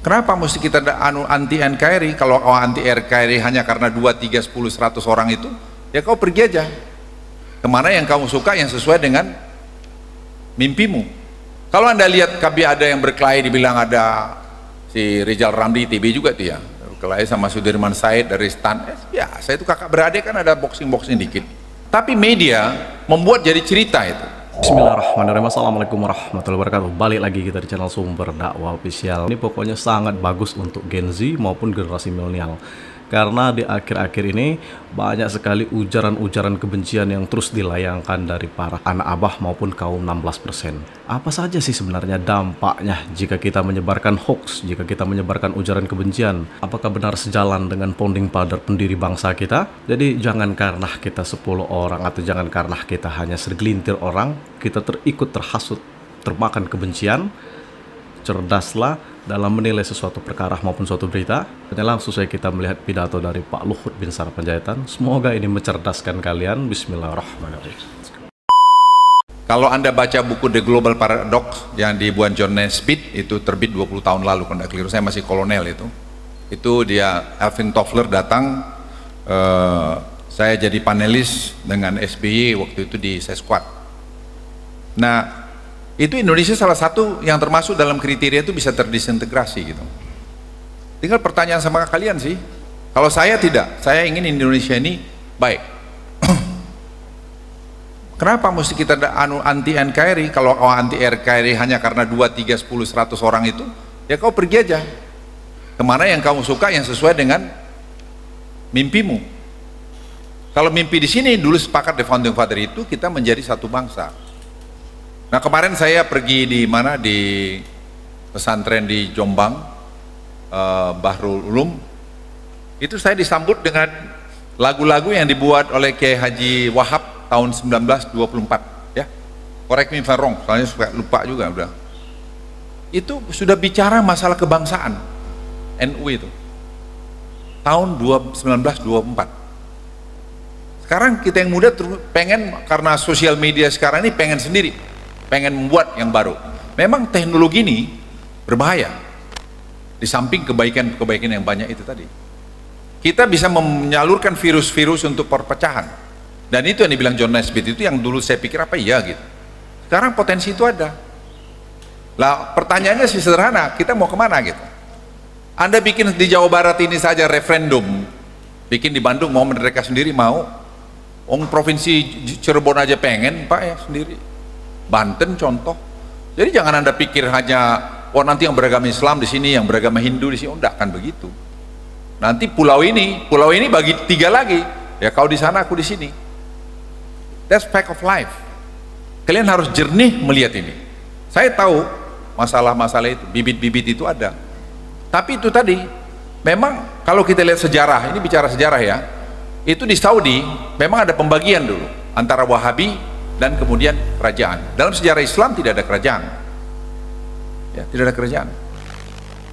Kenapa mesti kita anti NKRI? Kalau kau anti NKRI hanya karena 2, 3, 10, 100 orang itu, ya kau pergi aja kemana yang kamu suka, yang sesuai dengan mimpimu. Kalau anda lihat ada yang berkelahi, dibilang ada si Rizal Ramli TV juga tuh ya, berkelahi sama Sudirman Said dari STAN. Biasa itu, kakak beradik kan ada boxing dikit. Tapi media membuat jadi cerita itu. Bismillahirrahmanirrahim. Assalamualaikum warahmatullahi wabarakatuh. Balik lagi kita di channel Sumber Dakwah Official. Ini pokoknya sangat bagus untuk Gen Z maupun generasi milenial, karena di akhir-akhir ini banyak sekali ujaran-ujaran kebencian yang terus dilayangkan dari para anak abah maupun kaum 16%. Apa saja sih sebenarnya dampaknya jika kita menyebarkan hoax, jika kita menyebarkan ujaran kebencian? Apakah benar sejalan dengan founding father pendiri bangsa kita? Jadi jangan karena kita 10 orang atau jangan karena kita hanya segelintir orang, kita terhasut, termakan kebencian. Cerdaslah dalam menilai sesuatu perkara maupun suatu berita. Dan langsung saja kita melihat pidato dari Pak Luhut Binsar Panjaitan. Semoga ini mencerdaskan kalian. Bismillahirrahmanirrahim. Kalau anda baca buku The Global Paradox yang dibuat John Naisbitt, itu terbit 20 tahun lalu, kalau tidak keliru, saya masih kolonel itu dia, Alvin Toffler datang, saya jadi panelis dengan SBY waktu itu di Sesquad. Nah, itu Indonesia salah satu yang termasuk dalam kriteria itu bisa terdisintegrasi gitu. Tinggal pertanyaan sama kalian sih, kalau saya tidak, saya ingin Indonesia ini baik. Kenapa mesti kita anti NKRI? Kalau kau anti NKRI hanya karena 2, 3, 10, 100 orang itu, ya kau pergi aja kemana yang kamu suka, yang sesuai dengan mimpimu. Kalau mimpi di sini dulu sepakat di founding father itu, kita menjadi satu bangsa. Nah, kemarin saya pergi di mana, di pesantren di Jombang, Bahrul Ulum, itu saya disambut dengan lagu-lagu yang dibuat oleh Kiai Haji Wahab tahun 1924 ya, correct me if I'm wrong, soalnya suka lupa juga udah. Itu sudah bicara masalah kebangsaan NU itu tahun 1924. Sekarang kita yang muda pengen, karena sosial media sekarang ini pengen sendiri, pengen membuat yang baru. Memang teknologi ini berbahaya, di samping kebaikan-kebaikan yang banyak itu tadi. Kita bisa menyalurkan virus-virus untuk perpecahan, dan itu yang dibilang John Naisbitt itu yang dulu saya pikir apa iya gitu. Sekarang potensi itu ada. Lah pertanyaannya sih sederhana, kita mau kemana gitu? Anda bikin di Jawa Barat ini saja referendum, bikin di Bandung mau mereka sendiri mau, provinsi Cirebon aja pengen Pak ya sendiri, Banten contoh. Jadi jangan Anda pikir hanya nanti yang beragama Islam di sini, yang beragama Hindu di sini, enggak kan begitu. Nanti pulau ini bagi 3 lagi, ya kau di sana, aku di sini. That's fact of life. Kalian harus jernih melihat ini. Saya tahu masalah-masalah itu, bibit-bibit itu ada. Tapi itu tadi, memang kalau kita lihat sejarah, ini bicara sejarah ya, itu di Saudi memang ada pembagian dulu antara Wahabi dan kemudian kerajaan. Dalam sejarah Islam tidak ada kerajaan, ya, tidak ada kerajaan.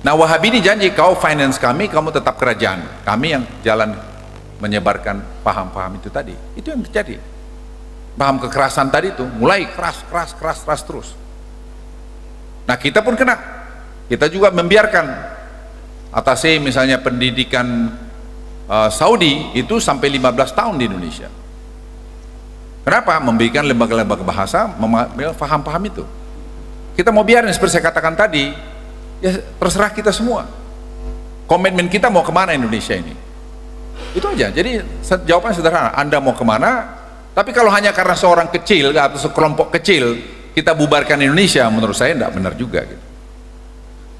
Nah, Wahabi ini janji, kau finance kami, kamu tetap kerajaan, kami yang jalan menyebarkan paham-paham itu tadi. Itu yang terjadi. Paham kekerasan tadi itu mulai keras terus. Nah, kita pun kena, kita juga membiarkan atasnya misalnya pendidikan Saudi itu sampai 15 tahun di Indonesia. Kenapa? Memberikan lembaga-lembaga bahasa paham-paham itu. Kita mau biarin seperti saya katakan tadi, ya terserah kita semua. Komitmen kita mau kemana Indonesia ini, itu aja. Jadi jawabannya sederhana, Anda mau kemana. Tapi kalau hanya karena seorang kecil atau sekelompok kecil kita bubarkan Indonesia, menurut saya tidak benar juga gitu.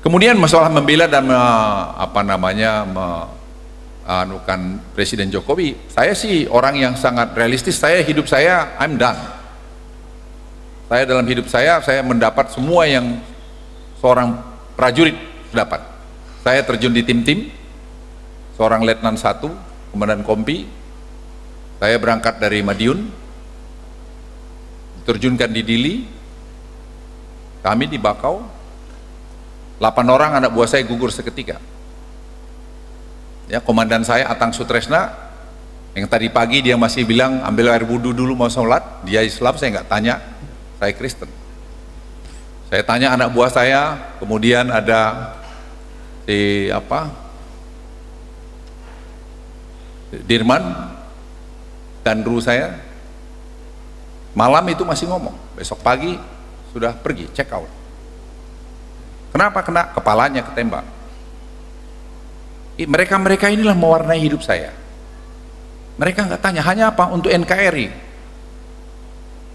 Kemudian masalah membela dan anukan Presiden Jokowi, saya sih orang yang sangat realistis. Hidup saya I'm done. Saya dalam hidup saya mendapat semua yang seorang prajurit dapat. Saya terjun di tim-tim, seorang letnan 1, komandan kompi. Saya berangkat dari Madiun, terjunkan di Dili, kami di Bakau, 8 orang anak buah saya gugur seketika. Ya, komandan saya Atang Sutresna, yang tadi pagi dia masih bilang ambil air wudhu dulu mau sholat, dia Islam, saya nggak tanya, saya Kristen. Saya tanya anak buah saya, kemudian ada Dirman dan Ru saya malam itu masih ngomong, besok pagi sudah pergi check out. Kenapa? Kena kepalanya ketembak. Mereka inilah mewarnai hidup saya. Mereka nggak tanya, hanya apa? Untuk NKRI.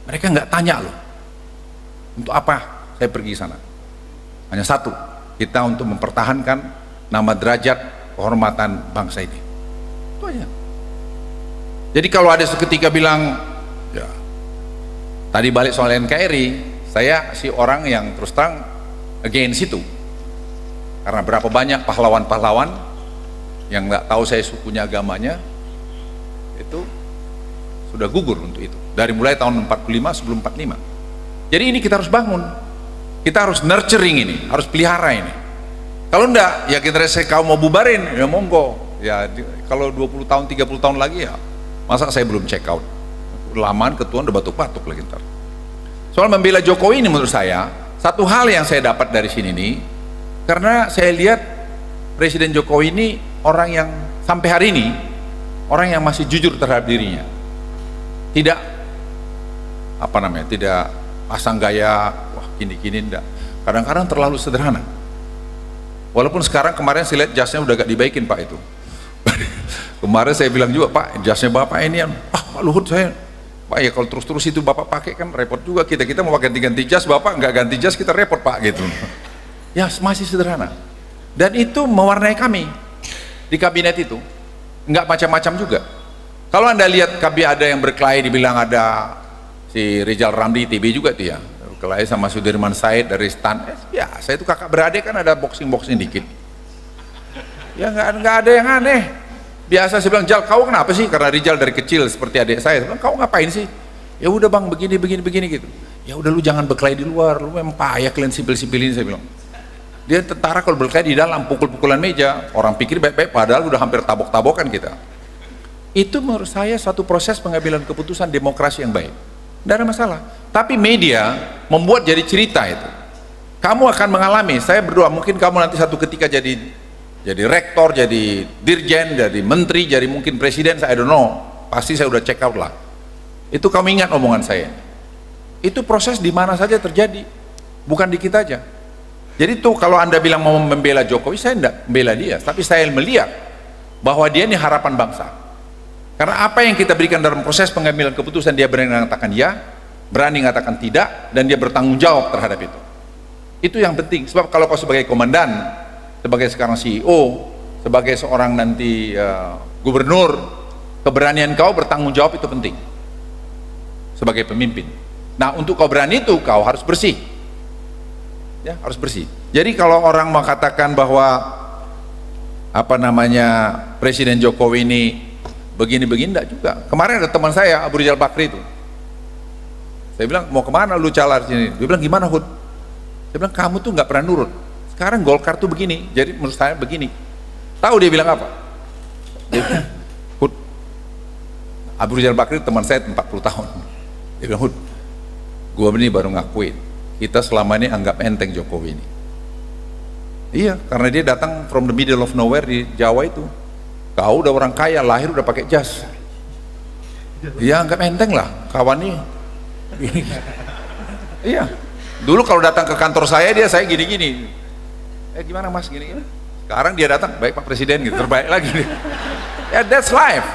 Mereka nggak tanya loh, untuk apa saya pergi sana. Hanya satu, kita untuk mempertahankan nama, derajat, kehormatan bangsa ini. Itu aja. Jadi kalau ada seketika bilang, ya, tadi balik soal NKRI, saya si orang yang terus terang against itu. Karena berapa banyak pahlawan-pahlawan yang nggak tahu saya sukunya, agamanya, itu sudah gugur untuk itu. Dari mulai tahun 45 sebelum 45. Jadi ini kita harus bangun. Kita harus nurturing ini, harus pelihara ini. Kalau enggak, ya kita kau mau bubarin, ya monggo. Ya kalau 20 tahun, 30 tahun lagi ya, masa saya belum check out. Lamaan ketua udah batuk-batuk lagi ntar. Soal membela Jokowi ini menurut saya, satu hal yang saya dapat dari sini nih, karena saya lihat Presiden Jokowi ini orang yang sampai hari ini, orang yang masih jujur terhadap dirinya. Tidak tidak pasang gaya, wah gini-gini, enggak. Kadang-kadang terlalu sederhana. Walaupun sekarang, kemarin saya lihat jasnya udah gak dibaikin Pak itu. Kemarin saya bilang juga, Pak jasnya Bapak ini, Pak Luhut saya, Pak ya kalau terus-terus itu Bapak pakai kan repot juga kita mau ganti-ganti jas, Bapak nggak ganti jas kita repot Pak gitu. Ya masih sederhana. Dan itu mewarnai kami di kabinet itu, nggak macam-macam juga. Kalau Anda lihat ada yang berkelahi, dibilang ada si Rizal Ramli TB juga tuh ya, berkelahi sama Sudirman Said dari STAN. Ya saya itu kakak beradik kan, ada boxing dikit. Ya nggak ada yang aneh. Biasa saya bilang, Jal kau kenapa sih? Karena Rizal dari kecil seperti adik saya bilang, kau ngapain sih? Ya udah bang, begini gitu. Ya udah lu jangan berkelahi di luar, lu memang payah kalian sipil-sipilin, saya bilang. Dia tentara kalau berkelahi di dalam, pukul-pukulan meja, orang pikir baik-baik, padahal udah hampir tabok-tabokan kita. Itu menurut saya suatu proses pengambilan keputusan demokrasi yang baik. Tidak ada masalah. Tapi media membuat jadi cerita itu. Kamu akan mengalami, saya berdoa mungkin kamu nanti satu ketika jadi rektor, jadi dirjen, jadi menteri, jadi mungkin presiden, saya don't know. Pasti saya udah check out lah. Itu kamu ingat omongan saya. Itu proses di mana saja terjadi, bukan di kita aja. Jadi tuh kalau Anda bilang mau membela Jokowi, saya tidak membela dia, tapi saya melihat bahwa dia ini harapan bangsa. Karena apa yang kita berikan dalam proses pengambilan keputusan, dia berani mengatakan ya, berani mengatakan tidak, dan dia bertanggung jawab terhadap itu. Itu yang penting. Sebab kalau kau sebagai komandan, sebagai sekarang CEO, sebagai seorang nanti gubernur, keberanian kau bertanggung jawab itu penting sebagai pemimpin. Nah untuk kau berani itu, kau harus bersih ya, harus bersih. Jadi kalau orang mengatakan bahwa Presiden Jokowi ini begini-begini, enggak juga. Kemarin ada teman saya, Abu Rizal Bakri itu, saya bilang mau kemana lu calar sini? Dia bilang gimana Hud? Saya bilang kamu tuh nggak pernah nurut. Sekarang Golkar tuh begini, jadi menurut saya begini. Tahu dia bilang apa? Dia bilang, Hud, Abu Rizal Bakri teman saya 40 tahun. Dia bilang, Hud, gua ini baru ngakuin, kita selama ini anggap enteng Jokowi ini. Iya, karena dia datang from the middle of nowhere di Jawa itu. Kau udah orang kaya, lahir udah pakai jas. Dia anggap enteng lah, kawan ini. Iya, dulu kalau datang ke kantor saya gini-gini. Gimana mas gini-gini? Sekarang dia datang, baik Pak Presiden gitu, terbaik lagi. Ya that's life.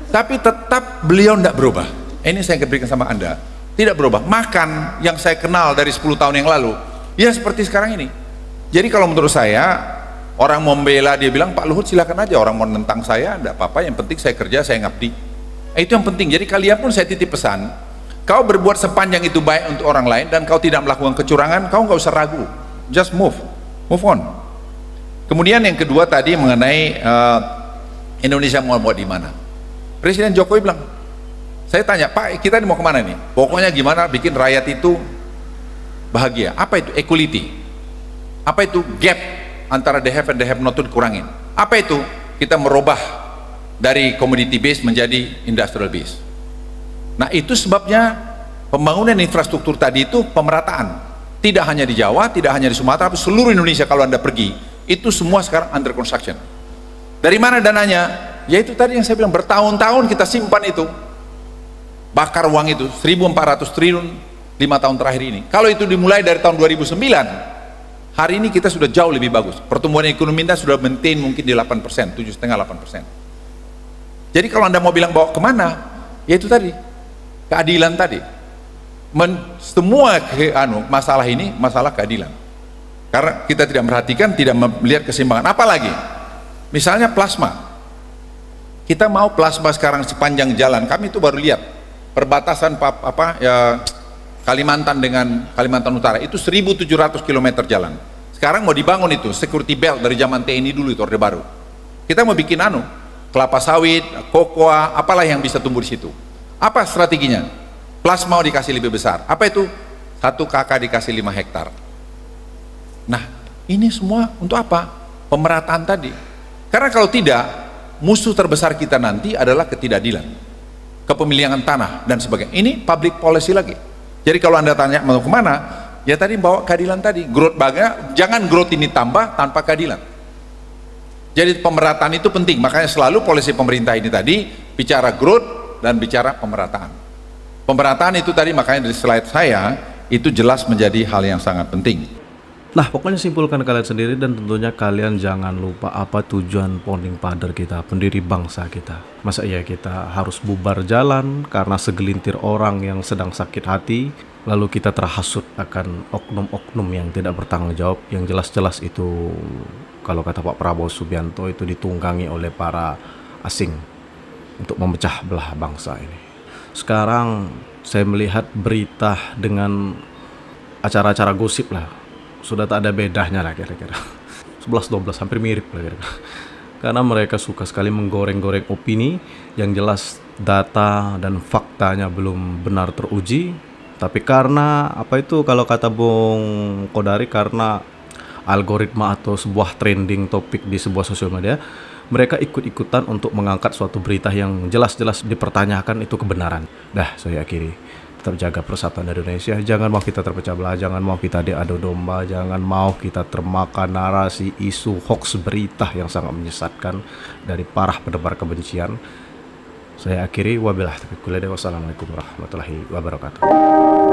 Tapi tetap beliau tidak berubah. Ini saya berikan sama Anda, tidak berubah. Makan yang saya kenal dari 10 tahun yang lalu, ya seperti sekarang ini. Jadi kalau menurut saya, orang mau membela, dia bilang Pak Luhut silakan aja, orang mau nentang saya tidak apa-apa, yang penting saya kerja, saya ngabdi. Itu yang penting. Jadi kalian pun saya titip pesan, kau berbuat sepanjang itu baik untuk orang lain dan kau tidak melakukan kecurangan, kau nggak usah ragu, just move on. Kemudian yang kedua tadi mengenai Indonesia mau buat di mana. Presiden Jokowi bilang, saya tanya Pak, kita mau kemana nih? Pokoknya gimana bikin rakyat itu bahagia. Apa itu equality? Apa itu gap antara the have and the have not itu dikurangin? Apa itu? Kita merubah dari commodity base menjadi industrial base. Nah itu sebabnya pembangunan infrastruktur tadi itu pemerataan. Tidak hanya di Jawa, tidak hanya di Sumatera, tapi seluruh Indonesia kalau Anda pergi, Itu semua sekarang under construction. Dari mana dananya? Ya itu tadi yang saya bilang, bertahun-tahun kita simpan itu, bakar uang itu 1.400 triliun 5 tahun terakhir ini. Kalau itu dimulai dari tahun 2009, hari ini kita sudah jauh lebih bagus. Pertumbuhan ekonomi kita sudah maintain mungkin di 8%, 7,5-8%. Jadi kalau Anda mau bilang bawa kemana, ya itu tadi, keadilan tadi. Semua masalah ini masalah keadilan. Karena kita tidak memperhatikan, tidak melihat keseimbangan. Apalagi misalnya plasma, kita mau plasma sekarang sepanjang jalan, kami itu baru lihat perbatasan Kalimantan dengan Kalimantan Utara itu 1.700 km jalan. Sekarang mau dibangun itu security belt dari zaman TNI dulu, itu Orde Baru. Kita mau bikin kelapa sawit, kokoa, apalah yang bisa tumbuh di situ. Apa strateginya? Plasma mau dikasih lebih besar. Apa itu? 1 KK dikasih 5 hektar. Nah, ini semua untuk apa? Pemerataan tadi. Karena kalau tidak, musuh terbesar kita nanti adalah ketidakadilan, kepemilikan tanah dan sebagainya. Ini public policy lagi. Jadi kalau Anda tanya mau kemana, ya tadi bawa keadilan tadi. Growth jangan growth ini tambah tanpa keadilan. Jadi pemerataan itu penting. Makanya selalu polisi pemerintah ini tadi bicara growth dan bicara pemerataan. Pemerataan itu tadi, makanya dari slide saya itu jelas menjadi hal yang sangat penting. Nah, pokoknya simpulkan kalian sendiri, dan tentunya kalian jangan lupa apa tujuan founding father kita, pendiri bangsa kita. Masa iya kita harus bubar jalan karena segelintir orang yang sedang sakit hati, lalu kita terhasut akan oknum-oknum yang tidak bertanggung jawab, yang jelas-jelas itu, kalau kata Pak Prabowo Subianto, itu ditunggangi oleh para asing untuk memecah belah bangsa ini. Sekarang saya melihat berita dengan acara-acara gosip lah, sudah tak ada bedanya lah kira-kira. 11-12 hampir mirip lah kira-kira. Karena mereka suka sekali menggoreng-goreng opini yang jelas data dan faktanya belum benar teruji, tapi karena apa itu, kalau kata Bung Kodari, karena algoritma atau sebuah trending topik di sebuah sosial media, mereka ikut-ikutan untuk mengangkat suatu berita yang jelas-jelas dipertanyakan itu kebenaran. Dah, saya akhiri. Tetap jaga persatuan Indonesia, jangan mau kita terpecah belah, jangan mau kita diadu domba, jangan mau kita termakan narasi isu hoax, berita yang sangat menyesatkan dari para penebar kebencian. Saya akhiri, wabillahi taufiq wal hidayah, wassalamualaikum warahmatullahi wabarakatuh.